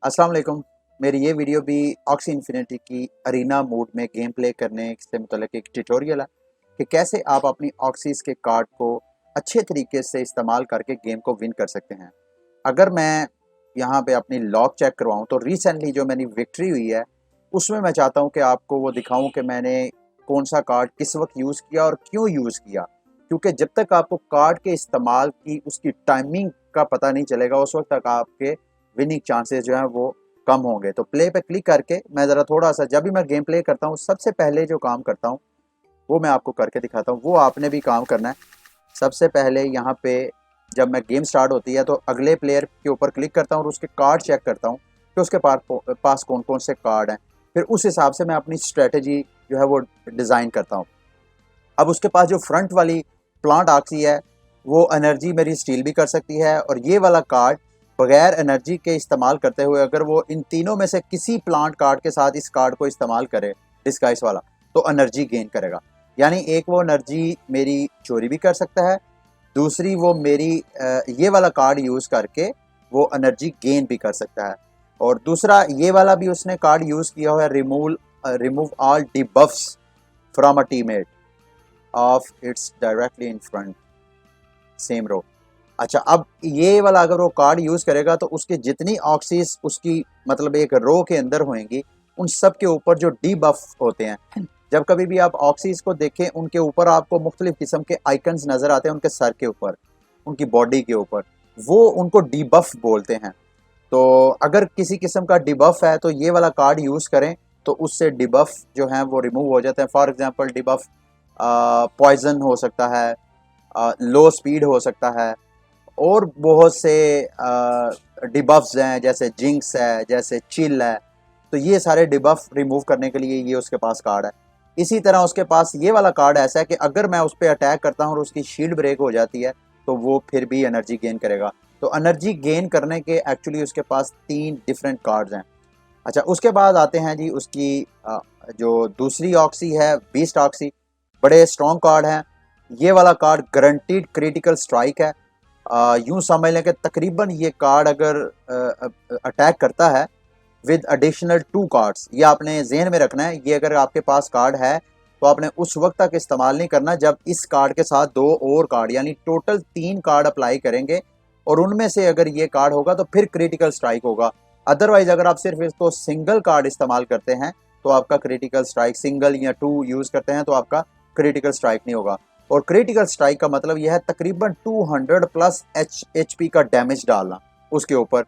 अस्सलाम वालेकुम। मेरी ये वीडियो भी ऑक्सी इन्फिनिटी की अरीना मोड में गेम प्ले करने से मुतल्लिक एक ट्यूटोरियल है कि कैसे आप अपनी ऑक्सीज के कार्ड को अच्छे तरीके से इस्तेमाल करके गेम को विन कर सकते हैं। अगर मैं यहाँ पे अपनी लॉग चेक करवाऊँ तो रिसेंटली जो मेरी विक्ट्री हुई है उसमें मैं चाहता हूँ कि आपको वो दिखाऊँ कि मैंने कौन सा कार्ड किस वक्त यूज़ किया और क्यों यूज़ किया, क्योंकि जब तक आपको कार्ड के इस्तेमाल की उसकी टाइमिंग का पता नहीं चलेगा उस वक्त तक आपके विनिंग चांसेस जो हैं वो कम होंगे। तो प्ले पे क्लिक करके मैं ज़रा थोड़ा-सा जब भी मैं गेम प्ले करता हूँ सबसे पहले जो काम करता हूँ वो मैं आपको करके दिखाता हूँ, वो आपने भी काम करना है। सबसे पहले यहाँ पे जब मैं गेम स्टार्ट होती है तो अगले प्लेयर के ऊपर क्लिक करता हूँ और उसके कार्ड चेक करता हूँ कि उसके पास कौन-कौन से कार्ड हैं। फिर उस हिसाब से मैं अपनी स्ट्रैटेजी जो है वो डिज़ाइन करता हूँ। अब उसके पास जो फ्रंट वाली प्लांट ऑक्सी है वो एनर्जी मेरी स्टील भी कर सकती है, और ये वाला कार्ड बगैर एनर्जी के इस्तेमाल करते हुए अगर वो इन तीनों में से किसी प्लांट कार्ड के साथ इस कार्ड को इस्तेमाल करे डिस्गाइस वाला तो एनर्जी गेन करेगा। यानी एक वो एनर्जी मेरी चोरी भी कर सकता है, दूसरी वो मेरी ये वाला कार्ड यूज़ करके वो एनर्जी गेन भी कर सकता है, और दूसरा ये वाला भी उसने कार्ड यूज़ किया हुआ है, remove all debuffs from a teammate of its directly in front same row. अच्छा, अब ये वाला अगर वो कार्ड यूज़ करेगा तो उसके जितनी ऑक्सीज उसकी मतलब एक रो के अंदर होंगी उन सब के ऊपर जो डी बफ होते हैं, जब कभी भी आप ऑक्सीज को देखें उनके ऊपर आपको मुख्तलिफ किस्म के आइकन्स नज़र आते हैं, उनके सर के ऊपर, उनकी बॉडी के ऊपर, वो उनको डी बफ बोलते हैं। तो अगर किसी किस्म का डिबफ है तो ये वाला कार्ड यूज़ करें तो उससे डिबफ जो हैं वो रिमूव हो जाते हैं। फॉर एग्जांपल डिबफ पॉइजन हो सकता है, लो स्पीड हो सकता है, और बहुत से डिबफ्स हैं जैसे जिंक्स है, जैसे चिल है। तो ये सारे डिबफ रिमूव करने के लिए ये उसके पास कार्ड है। इसी तरह उसके पास ये वाला कार्ड ऐसा है कि अगर मैं उस पर अटैक करता हूँ और उसकी शील्ड ब्रेक हो जाती है तो वो फिर भी एनर्जी गेन करेगा। तो एनर्जी गेन करने के एक्चुअली उसके पास 3 डिफरेंट कार्ड्स हैं। अच्छा, उसके बाद आते हैं जी उसकी जो दूसरी ऑक्सी है, बीस्ट ऑक्सी, बड़े स्ट्रॉन्ग कार्ड हैं। ये वाला कार्ड गारंटीड क्रिटिकल स्ट्राइक है। यूँ समझ लें कि तकरीबन ये कार्ड अगर अटैक करता है विद एडिशनल 2 कार्ड्स, ये आपने ज़हन में रखना है। ये अगर आपके पास कार्ड है तो आपने उस वक्त तक इस्तेमाल नहीं करना जब इस कार्ड के साथ 2 और कार्ड यानी टोटल 3 कार्ड अप्लाई करेंगे, और उनमें से अगर ये कार्ड होगा तो फिर क्रिटिकल स्ट्राइक होगा। अदरवाइज अगर आप सिर्फ इसको सिंगल कार्ड इस्तेमाल करते हैं तो आपका क्रिटिकल स्ट्राइक, सिंगल या 2 यूज़ करते हैं तो आपका क्रिटिकल स्ट्राइक नहीं होगा। और क्रिटिकल स्ट्राइक का मतलब यह है तकरीबन 200 प्लस एचपी का डैमेज डालना उसके ऊपर,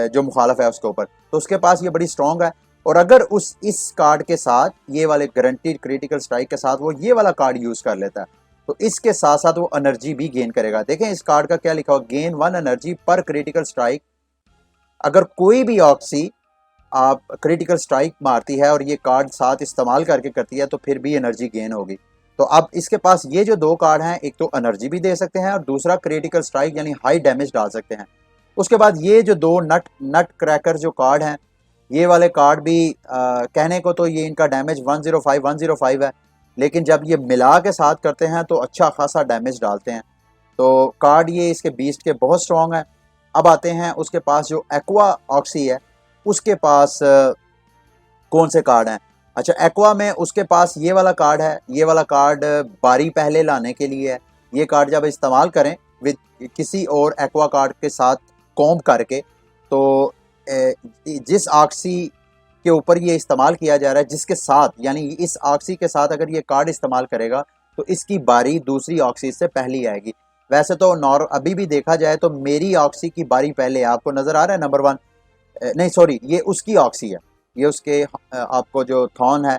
जो मुखालफ है उसके ऊपर। तो उसके पास ये बड़ी स्ट्रॉन्ग है, और अगर उस इस कार्ड के साथ ये वाले गारंटीड क्रिटिकल स्ट्राइक के साथ वो ये वाला कार्ड यूज़ कर लेता है तो इसके साथ साथ वो एनर्जी भी गेन करेगा। देखें इस कार्ड का क्या लिखा हुआ, गेन 1 एनर्जी पर क्रिटिकल स्ट्राइक। अगर कोई भी ऑक्सी आप क्रिटिकल स्ट्राइक मारती है और ये कार्ड साथ इस्तेमाल करके करती है तो फिर भी एनर्जी गेन होगी। तो अब इसके पास ये जो 2 कार्ड हैं, एक तो एनर्जी भी दे सकते हैं और दूसरा क्रिटिकल स्ट्राइक यानी हाई डैमेज डाल सकते हैं। उसके बाद ये जो 2 नट क्रैकर जो कार्ड हैं, ये वाले कार्ड भी कहने को तो ये इनका डैमेज 105 है, लेकिन जब ये मिला के साथ करते हैं तो अच्छा खासा डैमेज डालते हैं। तो कार्ड ये इसके बीस्ट के बहुत स्ट्रॉन्ग है। अब आते हैं उसके पास जो एक्वा ऑक्सी है उसके पास कौन से कार्ड हैं। अच्छा, एक्वा में उसके पास ये वाला कार्ड है। ये वाला कार्ड बारी पहले लाने के लिए है। ये कार्ड जब इस्तेमाल करें विद किसी और एक्वा कार्ड के साथ कॉम्ब करके, तो जिस ऑक्सी के ऊपर ये इस्तेमाल किया जा रहा है जिसके साथ, यानी इस ऑक्सी के साथ अगर ये कार्ड इस्तेमाल करेगा तो इसकी बारी दूसरी ऑक्सी से पहली आएगी। वैसे तो अभी भी देखा जाए तो मेरी ऑक्सी की बारी पहले है। आपको नज़र आ रहा है नंबर 1, नहीं सॉरी ये उसकी ऑक्सी है। ये उसके आपको जो थॉन है,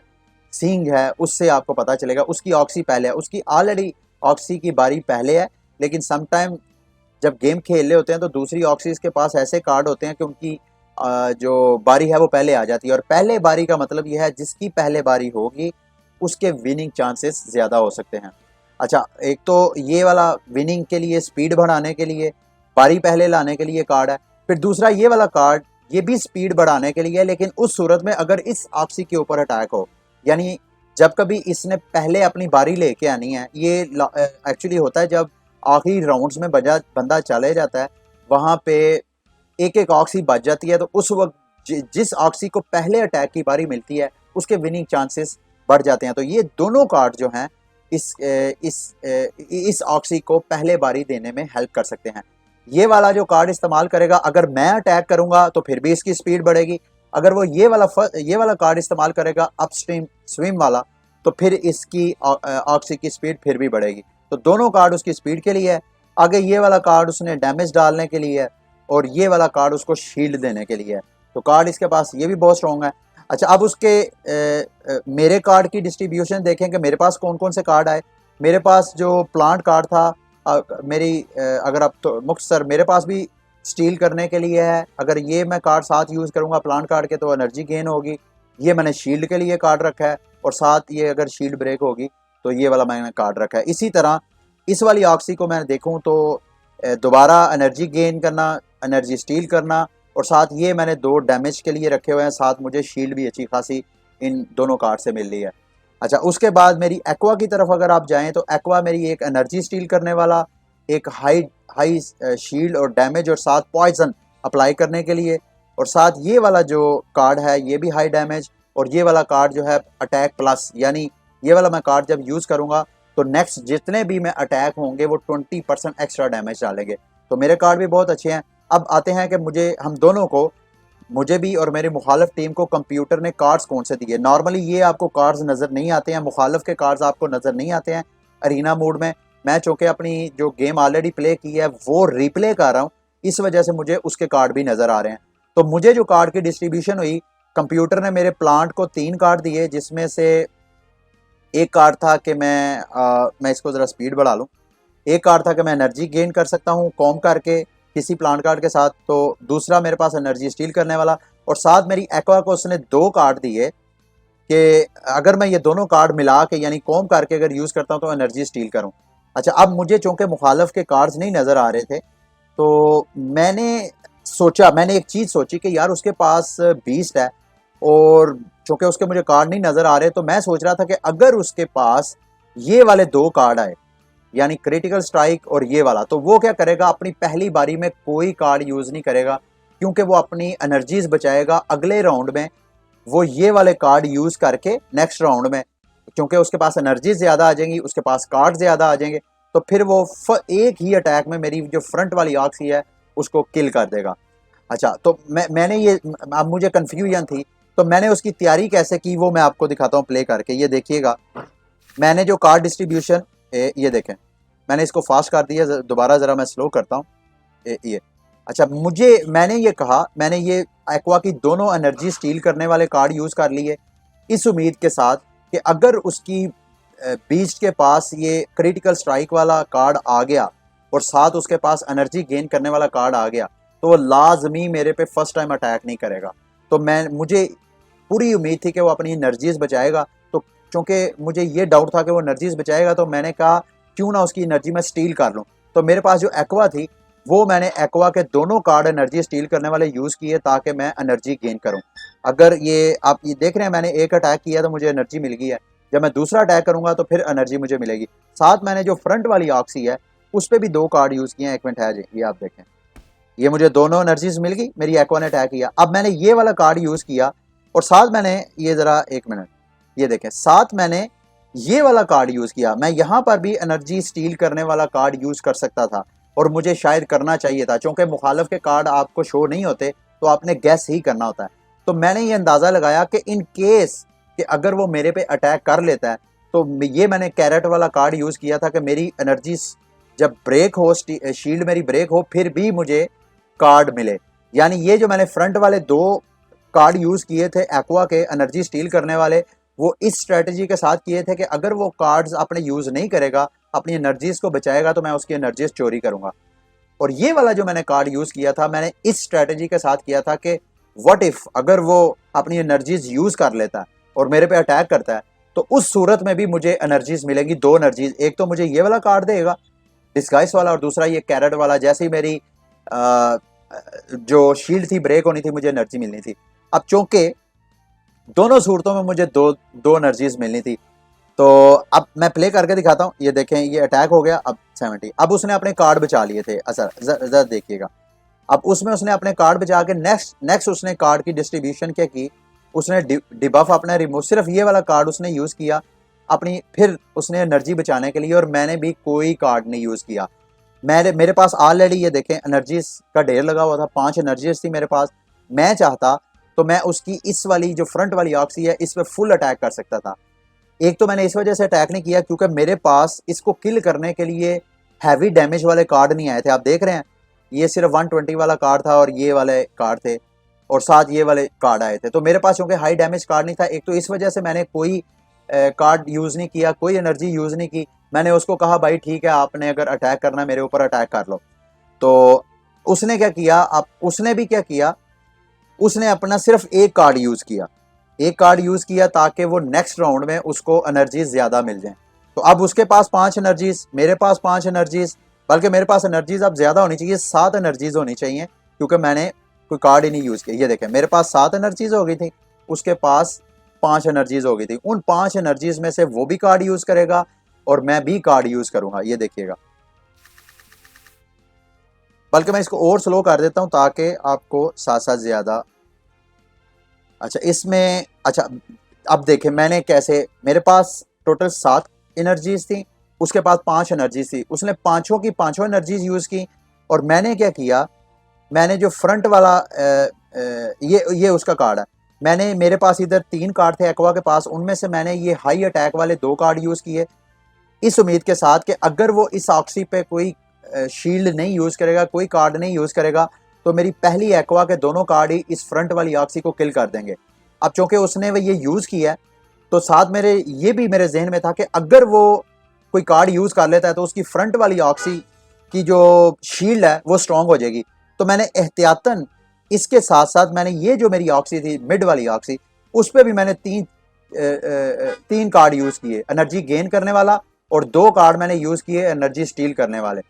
सींग है, उससे आपको पता चलेगा उसकी ऑक्सी पहले है। उसकी ऑलरेडी ऑक्सी की बारी पहले है, लेकिन समटाइम जब गेम खेल रहे होते हैं तो दूसरी ऑक्सीज के पास ऐसे कार्ड होते हैं कि उनकी जो बारी है वो पहले आ जाती है। और पहले बारी का मतलब यह है जिसकी पहले बारी होगी उसके विनिंग चांसेस ज़्यादा हो सकते हैं। अच्छा, एक तो ये वाला विनिंग के लिए, स्पीड बढ़ाने के लिए, बारी पहले लाने के लिए कार्ड है। फिर दूसरा ये वाला कार्ड, ये भी स्पीड बढ़ाने के लिए है, लेकिन उस सूरत में अगर इस ऑक्सी के ऊपर अटैक हो, यानी जब कभी इसने पहले अपनी बारी लेके आनी है। ये एक्चुअली होता है जब आखिरी राउंड्स में बंदा चले जाता है, वहाँ पे एक एक ऑक्सी बच जाती है, तो उस वक्त जिस ऑक्सी को पहले अटैक की बारी मिलती है उसके विनिंग चांसेस बढ़ जाते हैं। तो ये दोनों कार्ड जो हैं इस ऑक्सी को पहले बारी देने में हेल्प कर सकते हैं। ये वाला जो कार्ड इस्तेमाल करेगा, अगर मैं अटैक करूंगा तो फिर भी इसकी स्पीड बढ़ेगी। अगर वो ये वाला कार्ड इस्तेमाल करेगा अपस्ट्रीम स्विम वाला, तो फिर इसकी ऑक्सी की स्पीड फिर भी बढ़ेगी। तो दोनों कार्ड उसकी स्पीड के लिए है। आगे ये वाला कार्ड उसने डैमेज डालने के लिए है और ये वाला कार्ड उसको शील्ड देने के लिए है। तो कार्ड इसके पास ये भी बहुत स्ट्रॉन्ग है। अच्छा, अब उसके मेरे कार्ड की डिस्ट्रीब्यूशन देखें कि मेरे पास कौन कौन से कार्ड आए। मेरे पास जो प्लांट कार्ड था, अगर आप तो मुख्तसर मेरे पास भी स्टील करने के लिए है। अगर ये मैं कार्ड साथ यूज़ करूँगा प्लांट कार्ड के तो एनर्जी गेन होगी। ये मैंने शील्ड के लिए कार्ड रखा है और साथ ये अगर शील्ड ब्रेक होगी तो ये वाला मैंने कार्ड रखा है। इसी तरह इस वाली ऑक्सी को मैं देखूँ तो दोबारा एनर्जी गेन करना, एनर्जी स्टील करना, और साथ ये मैंने 2 डैमेज के लिए रखे हुए हैं। साथ मुझे शील्ड भी अच्छी खासी इन दोनों कार्ड से मिल रही है। अच्छा, उसके बाद मेरी एक्वा की तरफ अगर आप जाएं तो एक्वा मेरी एक एनर्जी स्टील करने वाला, एक हाई हाई शील्ड और डैमेज और साथ पॉइजन अप्लाई करने के लिए, और साथ ये वाला जो कार्ड है ये भी हाई डैमेज, और ये वाला कार्ड जो है अटैक प्लस, यानी ये वाला मैं कार्ड जब यूज़ करूँगा तो नेक्स्ट जितने भी मैं अटैक होंगे वो 20% एक्स्ट्रा डैमेज डालेंगे। तो मेरे कार्ड भी बहुत अच्छे हैं। अब आते हैं कि हम दोनों को, मुझे भी और मेरी मुखालिफ टीम को कंप्यूटर ने कार्ड्स कौन से दिए। नॉर्मली ये आपको कार्ड्स नज़र नहीं आते हैं, मुखालिफ के कार्ड्स आपको नज़र नहीं आते हैं अरीना मोड में। मैं चूँकि अपनी जो गेम ऑलरेडी प्ले की है वो रिप्ले कर रहा हूँ, इस वजह से मुझे उसके कार्ड भी नज़र आ रहे हैं। तो मुझे जो कार्ड की डिस्ट्रीब्यूशन हुई, कंप्यूटर ने मेरे प्लांट को 3 कार्ड दिए, जिसमें से एक कार्ड था कि मैं इसको ज़रा स्पीड बढ़ा लूँ। एक कार्ड था कि मैं एनर्जी गेन कर सकता हूँ कॉम करके किसी प्लांट कार्ड के साथ। तो दूसरा मेरे पास एनर्जी स्टील करने वाला, और साथ मेरी एक्वा को उसने 2 कार्ड दिए कि अगर मैं ये दोनों कार्ड मिला के यानी कॉम करके अगर यूज़ करता हूँ तो एनर्जी स्टील करूँ। अच्छा, अब मुझे चूँकि मुखालिफ के कार्ड्स नहीं नज़र आ रहे थे तो मैंने एक चीज़ सोची कि यार उसके पास बीस्ट है, और चूँकि उसके मुझे कार्ड नहीं नज़र आ रहे तो मैं सोच रहा था कि अगर उसके पास ये वाले 2 कार्ड आए यानी क्रिटिकल स्ट्राइक और ये वाला, तो वो क्या करेगा, अपनी पहली बारी में कोई कार्ड यूज़ नहीं करेगा, क्योंकि वो अपनी एनर्जीज बचाएगा। अगले राउंड में वो ये वाले कार्ड यूज़ करके नेक्स्ट राउंड में, क्योंकि उसके पास एनर्जी ज़्यादा आ जाएंगी, उसके पास कार्ड ज़्यादा आ जाएंगे, तो फिर वो एक ही अटैक में मेरी जो फ्रंट वाली ऑक्सी है उसको किल कर देगा। अच्छा, तो मैंने ये, अब मुझे कन्फ्यूजन थी तो मैंने उसकी तैयारी कैसे की वो मैं आपको दिखाता हूँ प्ले करके। ये देखिएगा, मैंने जो कार्ड डिस्ट्रीब्यूशन, ये देखें, मैंने इसको फास्ट कर दिया, दोबारा ज़रा मैं स्लो करता हूँ। ये अच्छा, मैंने ये कहा, मैंने ये एक्वा की दोनों एनर्जी स्टील करने वाले कार्ड यूज़ कर लिए इस उम्मीद के साथ कि अगर उसकी बीस्ट के पास ये क्रिटिकल स्ट्राइक वाला कार्ड आ गया और साथ उसके पास एनर्जी गेन करने वाला कार्ड आ गया तो वो लाजमी मेरे पे फर्स्ट टाइम अटैक नहीं करेगा। तो मुझे पूरी उम्मीद थी कि वो अपनी एनर्जीज बचाएगा। तो चूँकि मुझे ये डाउट था कि वो एनर्जीज बचाएगा तो मैंने कहा क्यों ना उसकी एनर्जी में स्टील कर लूँ। तो मेरे पास जो एक्वा थी वो मैंने एक्वा के दोनों कार्ड एनर्जी स्टील करने वाले यूज़ किए ताकि मैं एनर्जी गेन करूं। अगर ये आप ये देख रहे हैं, मैंने एक अटैक किया तो मुझे एनर्जी मिल गई है, जब मैं दूसरा अटैक करूंगा तो फिर एनर्जी मुझे मिलेगी। साथ मैंने जो फ्रंट वाली ऑक्सी है उस पर भी 2 कार्ड यूज़ किए हैं। एक मिनट है जी, ये आप देखें, ये मुझे दोनों एनर्जीज मिल गई, मेरी एक्वा ने अटैक किया। अब मैंने ये वाला कार्ड यूज़ किया और साथ मैंने ये ज़रा एक मिनट, ये देखें, साथ मैंने ये वाला कार्ड यूज़ किया। मैं यहाँ पर भी एनर्जी स्टील करने वाला कार्ड यूज़ कर सकता था और मुझे शायद करना चाहिए था, क्योंकि मुखालिफ के कार्ड आपको शो नहीं होते तो आपने गैस ही करना होता है। तो मैंने ये अंदाज़ा लगाया कि इन केस कि अगर वो मेरे पे अटैक कर लेता है तो ये मैंने कैरेट वाला कार्ड यूज़ किया था कि मेरी एनर्जी जब ब्रेक हो, शील्ड मेरी ब्रेक हो, फिर भी मुझे कार्ड मिले। यानी ये जो मैंने फ्रंट वाले 2 कार्ड यूज़ किए थे एक्वा के एनर्जी स्टील करने वाले, वो इस स्ट्रेटजी के साथ किए थे कि अगर वो कार्ड्स अपने यूज़ नहीं करेगा, अपनी एनर्जीज़ को बचाएगा, तो मैं उसकी एनर्जीज़ चोरी करूँगा। और ये वाला जो मैंने कार्ड यूज़ किया था मैंने इस स्ट्रेटजी के साथ किया था कि व्हाट इफ़ अगर वो अपनी एनर्जीज़ यूज़ कर लेता है और मेरे पे अटैक करता है तो उस सूरत में भी मुझे एनर्जीज़ मिलेंगी, 2 एनर्जीज़। एक तो मुझे ये वाला कार्ड देगा डिस्गाइस वाला, और दूसरा ये कैरेट वाला। जैसे ही मेरी जो शील्ड थी ब्रेक होनी थी, मुझे एनर्जी मिलनी थी। अब चूंकि दोनों सूरतों में मुझे दो एनर्जीज मिलनी थी, तो अब मैं प्ले करके दिखाता हूँ। ये देखें, ये अटैक हो गया, अब 70। अब उसने अपने कार्ड बचा लिए थे। अच्छा, जरा देखिएगा, अब उसमें उसने अपने कार्ड बचा के नेक्स्ट उसने कार्ड की डिस्ट्रीब्यूशन क्या की, उसने डिबफ अपना रिमूव, सिर्फ ये वाला कार्ड उसने यूज़ किया अपनी, फिर उसने एनर्जी बचाने के लिए, और मैंने भी कोई कार्ड नहीं यूज़ किया। मेरे पास ऑलरेडी ये देखें एनर्जीज का ढेर लगा हुआ था, 5 एनर्जीज थी मेरे पास। मैं चाहता तो मैं उसकी इस वाली जो फ्रंट वाली ऑक्सी है इस पर फुल अटैक कर सकता था। एक तो मैंने इस वजह से अटैक नहीं किया क्योंकि मेरे पास इसको किल करने के लिए हैवी डैमेज वाले कार्ड नहीं आए थे। आप देख रहे हैं ये सिर्फ 120 वाला कार्ड था और ये वाले कार्ड थे, और साथ ये वाले कार्ड आए थे। तो मेरे पास क्योंकि हाई डैमेज कार्ड नहीं था, एक तो इस वजह से मैंने कोई कार्ड यूज़ नहीं किया, कोई एनर्जी यूज़ नहीं की। मैंने उसको कहा भाई ठीक है, आपने अगर अटैक करना मेरे ऊपर अटैक कर लो। तो उसने क्या किया, अब उसने भी क्या किया, उसने अपना सिर्फ एक कार्ड यूज़ किया, एक कार्ड यूज़ किया ताकि वो नेक्स्ट राउंड में उसको एनर्जीज ज़्यादा मिल जाएं। तो अब उसके पास 5 एनर्जीज, मेरे पास 5 एनर्जीज, बल्कि मेरे पास एनर्जीज अब ज़्यादा होनी चाहिए, 7 एनर्जीज होनी चाहिए, क्योंकि मैंने कोई कार्ड ही नहीं यूज़ किया। ये देखें मेरे पास 7 एनर्जीज हो गई थी, उसके पास 5 एनर्जीज हो गई थी। उन 5 एनर्जीज में से वो भी कार्ड यूज़ करेगा और मैं भी कार्ड यूज़ करूँगा। ये देखिएगा, बल्कि मैं इसको और स्लो कर देता हूँ ताकि आपको साथ साथ ज़्यादा। अच्छा इसमें, अच्छा अब देखें मैंने कैसे, मेरे पास टोटल 7 एनर्जीज थी, उसके पास 5 एनर्जीज थी, उसने पाँचों की पाँचों एनर्जीज यूज़ की। और मैंने क्या किया, मैंने जो फ्रंट वाला ये उसका कार्ड है, मैंने, मेरे पास इधर 3 कार्ड थे एक्वा के पास, उनमें से मैंने ये हाई अटैक वाले 2 कार्ड यूज़ किए, इस उम्मीद के साथ कि अगर वो इस ऑक्सी पे कोई शील्ड नहीं यूज़ करेगा, कोई कार्ड नहीं यूज़ करेगा, तो मेरी पहली एक्वा के दोनों कार्ड ही इस फ्रंट वाली ऑक्सी को किल कर देंगे। अब चूंकि उसने वो ये यूज़ किया है, तो साथ मेरे ये भी मेरे जहन में था कि अगर वो कोई कार्ड यूज़ कर लेता है तो उसकी फ्रंट वाली ऑक्सी की जो शील्ड है वो स्ट्रांग हो जाएगी। तो मैंने एहतियातन इसके साथ साथ मैंने ये जो मेरी ऑक्सी थी मिड वाली ऑक्सी, उस पर भी मैंने तीन कार्ड यूज़ किए, एनर्जी गेन करने वाला, और 2 कार्ड मैंने यूज़ किए एनर्जी स्टील करने वाले,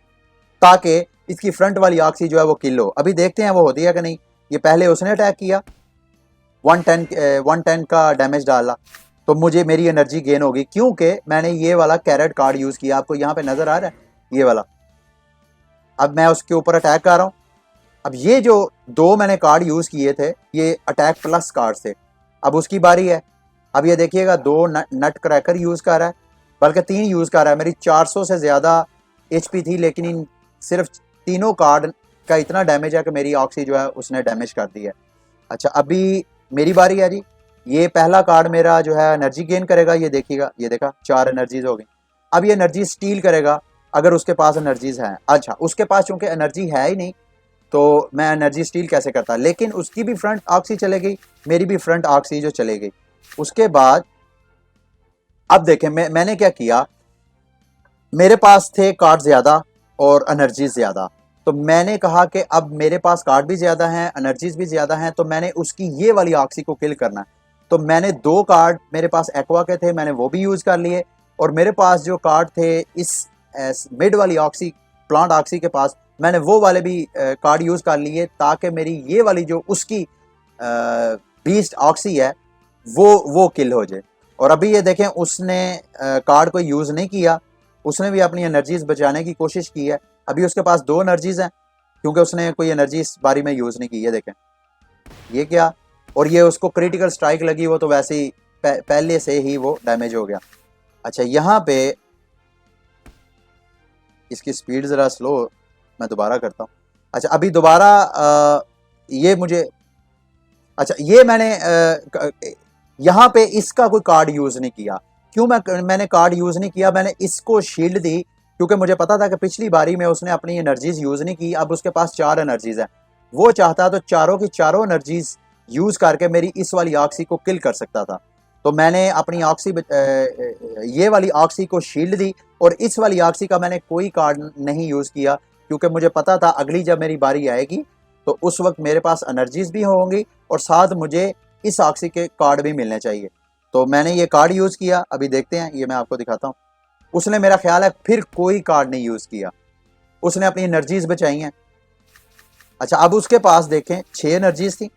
ताकि इसकी फ्रंट वाली ऑक्सी जो है वो किल हो। अभी देखते हैं वो होती है कि नहीं। ये पहले उसने अटैक किया, 110 का डैमेज डाला, तो मुझे मेरी एनर्जी गेन होगी क्योंकि मैंने ये वाला कैरेट कार्ड यूज़ किया। आपको यहाँ पे नज़र आ रहा है ये वाला। अब मैं उसके ऊपर अटैक कर रहा हूँ। अब ये जो 2 मैंने कार्ड यूज़ किए थे ये अटैक प्लस कार्ड थे। अब उसकी बारी है। अब ये देखिएगा 2 नट क्रैकर यूज़ कर रहा है, बल्कि 3 यूज़ कर रहा है। मेरी 400 से ज़्यादा HP थी, लेकिन इन सिर्फ तीनों कार्ड का इतना डैमेज है कि मेरी ऑक्सी जो है उसने डैमेज कर दी है। अच्छा अभी मेरी बारी है जी। ये पहला कार्ड मेरा जो है एनर्जी गेन करेगा, ये देखिएगा, ये देखा 4 एनर्जीज हो गई। अब ये एनर्जी स्टील करेगा अगर उसके पास एनर्जीज हैं। अच्छा उसके पास चूंकि एनर्जी है ही नहीं, तो मैं एनर्जी स्टील कैसे करता, लेकिन उसकी भी फ्रंट ऑक्सी चले गई, मेरी भी फ्रंट ऑक्सी जो चले गई। उसके बाद अब देखें मैंने क्या किया, मेरे पास थे कार्ड ज़्यादा और एनर्जीज ज़्यादा, तो मैंने कहा कि अब मेरे पास कार्ड भी ज़्यादा हैं, एनर्जीज भी ज़्यादा हैं, तो मैंने उसकी ये वाली ऑक्सी को किल करना है। तो मैंने 2 कार्ड मेरे पास एक्वा के थे, मैंने वो भी यूज़ कर लिए, और मेरे पास जो कार्ड थे इस मिड वाली ऑक्सी, प्लांट ऑक्सी के पास, मैंने वो वाले भी कार्ड यूज़ कर लिए ताकि मेरी ये वाली जो उसकी बीस्ट ऑक्सी है वो किल हो जाए। और अभी ये देखें उसने कार्ड को यूज़ नहीं किया, उसने भी अपनी एनर्जीज बचाने की कोशिश की है। अभी उसके पास 2 एनर्जीज हैं क्योंकि उसने कोई एनर्जी इस बारी में यूज़ नहीं की है। देखें ये क्या, और ये उसको क्रिटिकल स्ट्राइक लगी, वो तो वैसे ही पहले से ही वो डैमेज हो गया। अच्छा यहाँ पे इसकी स्पीड ज़रा स्लो, मैं दोबारा करता हूँ। अच्छा अभी दोबारा ये मुझे, अच्छा ये मैंने यहाँ पे इसका कोई कार्ड यूज़ नहीं किया। क्यों मैंने कार्ड यूज़ नहीं किया, मैंने इसको शील्ड दी क्योंकि मुझे पता था कि पिछली बारी में उसने अपनी एनर्जीज यूज़ नहीं की। अब उसके पास 4 एनर्जीज हैं, वो चाहता तो चारों की चारों एनर्जीज यूज़ करके मेरी इस वाली ऑक्सी को किल कर सकता था। तो मैंने अपनी ऑक्सी ये वाली ऑक्सी को शील्ड दी, और इस वाली ऑक्सी का मैंने कोई कार्ड नहीं यूज़ किया क्योंकि मुझे पता था अगली जब मेरी बारी आएगी तो उस वक्त मेरे पास एनर्जीज भी होंगी और साथ मुझे इस ऑक्सी के कार्ड भी मिलने चाहिए। तो मैंने ये कार्ड यूज़ किया। अभी देखते हैं, ये मैं आपको दिखाता हूँ। उसने, मेरा ख्याल है फिर कोई कार्ड नहीं यूज़ किया, उसने अपनी एनर्जीज बचाई हैं। अच्छा अब उसके पास देखें 6 एनर्जीज थी,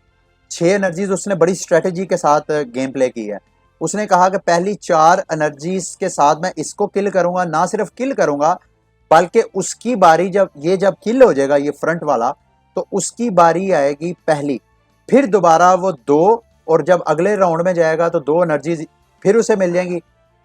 6 एनर्जीज उसने बड़ी स्ट्रेटजी के साथ गेम प्ले की है। उसने कहा कि पहली 4 एनर्जीज के साथ मैं इसको किल करूंगा, ना सिर्फ किल करूंगा बल्कि उसकी बारी जब किल हो जाएगा ये फ्रंट वाला, तो उसकी बारी आएगी पहली, फिर दोबारा वो 2, और जब अगले राउंड में जाएगा तो 2 एनर्जीज फिर उसे मिल जाएंगी,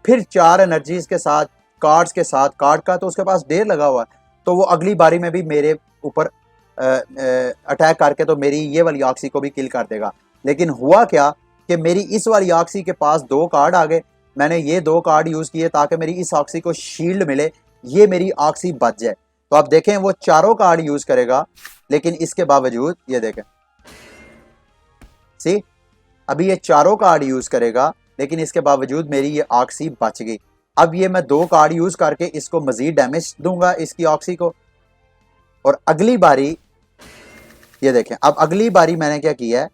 फिर 4 एनर्जीज के साथ, कार्ड्स के साथ, कार्ड का तो उसके पास ढेर लगा हुआ है, तो वो अगली बारी में भी मेरे ऊपर अटैक करके तो मेरी ये वाली ऑक्सी को भी किल कर देगा। लेकिन हुआ क्या कि मेरी इस वाली ऑक्सी के पास 2 कार्ड आ गए, मैंने ये 2 कार्ड यूज किए ताकि मेरी इस ऑक्सी को शील्ड मिले, ये मेरी ऑक्सी बच जाए। तो आप देखें वो चारों कार्ड यूज करेगा, लेकिन इसके बावजूद ये देखें, सी अभी ये चारों कार्ड यूज करेगा, लेकिन इसके बावजूद मेरी ये ऑक्सी बच गई। अब ये मैं 2 कार्ड यूज करके इसको मजीद डैमेज दूंगा इसकी ऑक्सी को, और अगली बारी ये देखें, अब अगली बारी मैंने क्या किया है,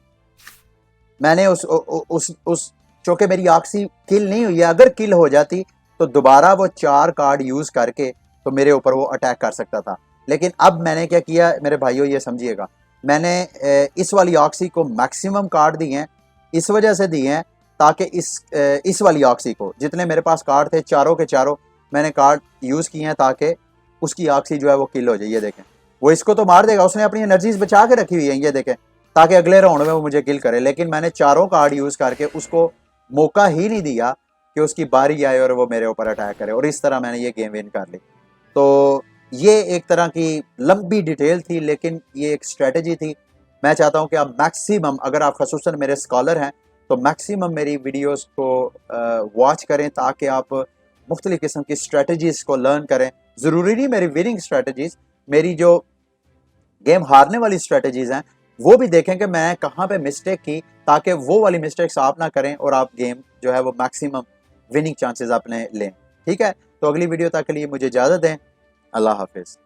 मैंने उस चूंकि मेरी ऑक्सी किल नहीं हुई है, अगर किल हो जाती तो दोबारा वो 4 कार्ड यूज करके तो मेरे ऊपर वो अटैक कर सकता था। लेकिन अब मैंने क्या किया मेरे भाइयों, ये समझिएगा, मैंने इस वाली ऑक्सी को मैक्सिमम कार्ड दिए हैं, इस वजह से दिए हैं ताकि इस वाली ऑक्सी को, जितने मेरे पास कार्ड थे चारों के चारों मैंने कार्ड यूज किए हैं ताकि उसकी ऑक्सी जो है वो किल हो जाए। ये देखें, वो इसको तो मार देगा, उसने अपनी एनर्जीज बचा के रखी हुई है, ये देखें, ताकि अगले राउंड में वो मुझे किल करे। लेकिन मैंने चारों कार्ड यूज करके उसको मौका ही नहीं दिया कि उसकी बारी आए और वो मेरे ऊपर अटैक करे, और इस तरह मैंने ये गेम विन कर ली। तो ये एक तरह की लंबी डिटेल थी, लेकिन ये एक स्ट्रेटजी थी। मैं चाहता हूं कि आप मैक्सिमम, अगर आप खसूसन मेरे स्कॉलर हैं तो मैक्सिमम मेरी वीडियोस को वॉच करें ताकि आप मुख्तलिफ़ किस्म की स्ट्रेटजीज़ को लर्न करें। ज़रूरी नहीं मेरी विनिंग स्ट्रेटजीज़, मेरी जो गेम हारने वाली स्ट्रेटजीज़ हैं वो भी देखें कि मैं कहाँ पे मिस्टेक की, ताकि वो वाली मिस्टेक्स आप ना करें और आप गेम जो है वो मैक्सिमम विनिंग चांसेस अपने लें। ठीक है, तो अगली वीडियो तक के लिए मुझे इजाज़त दें। अल्लाह हाफिज़।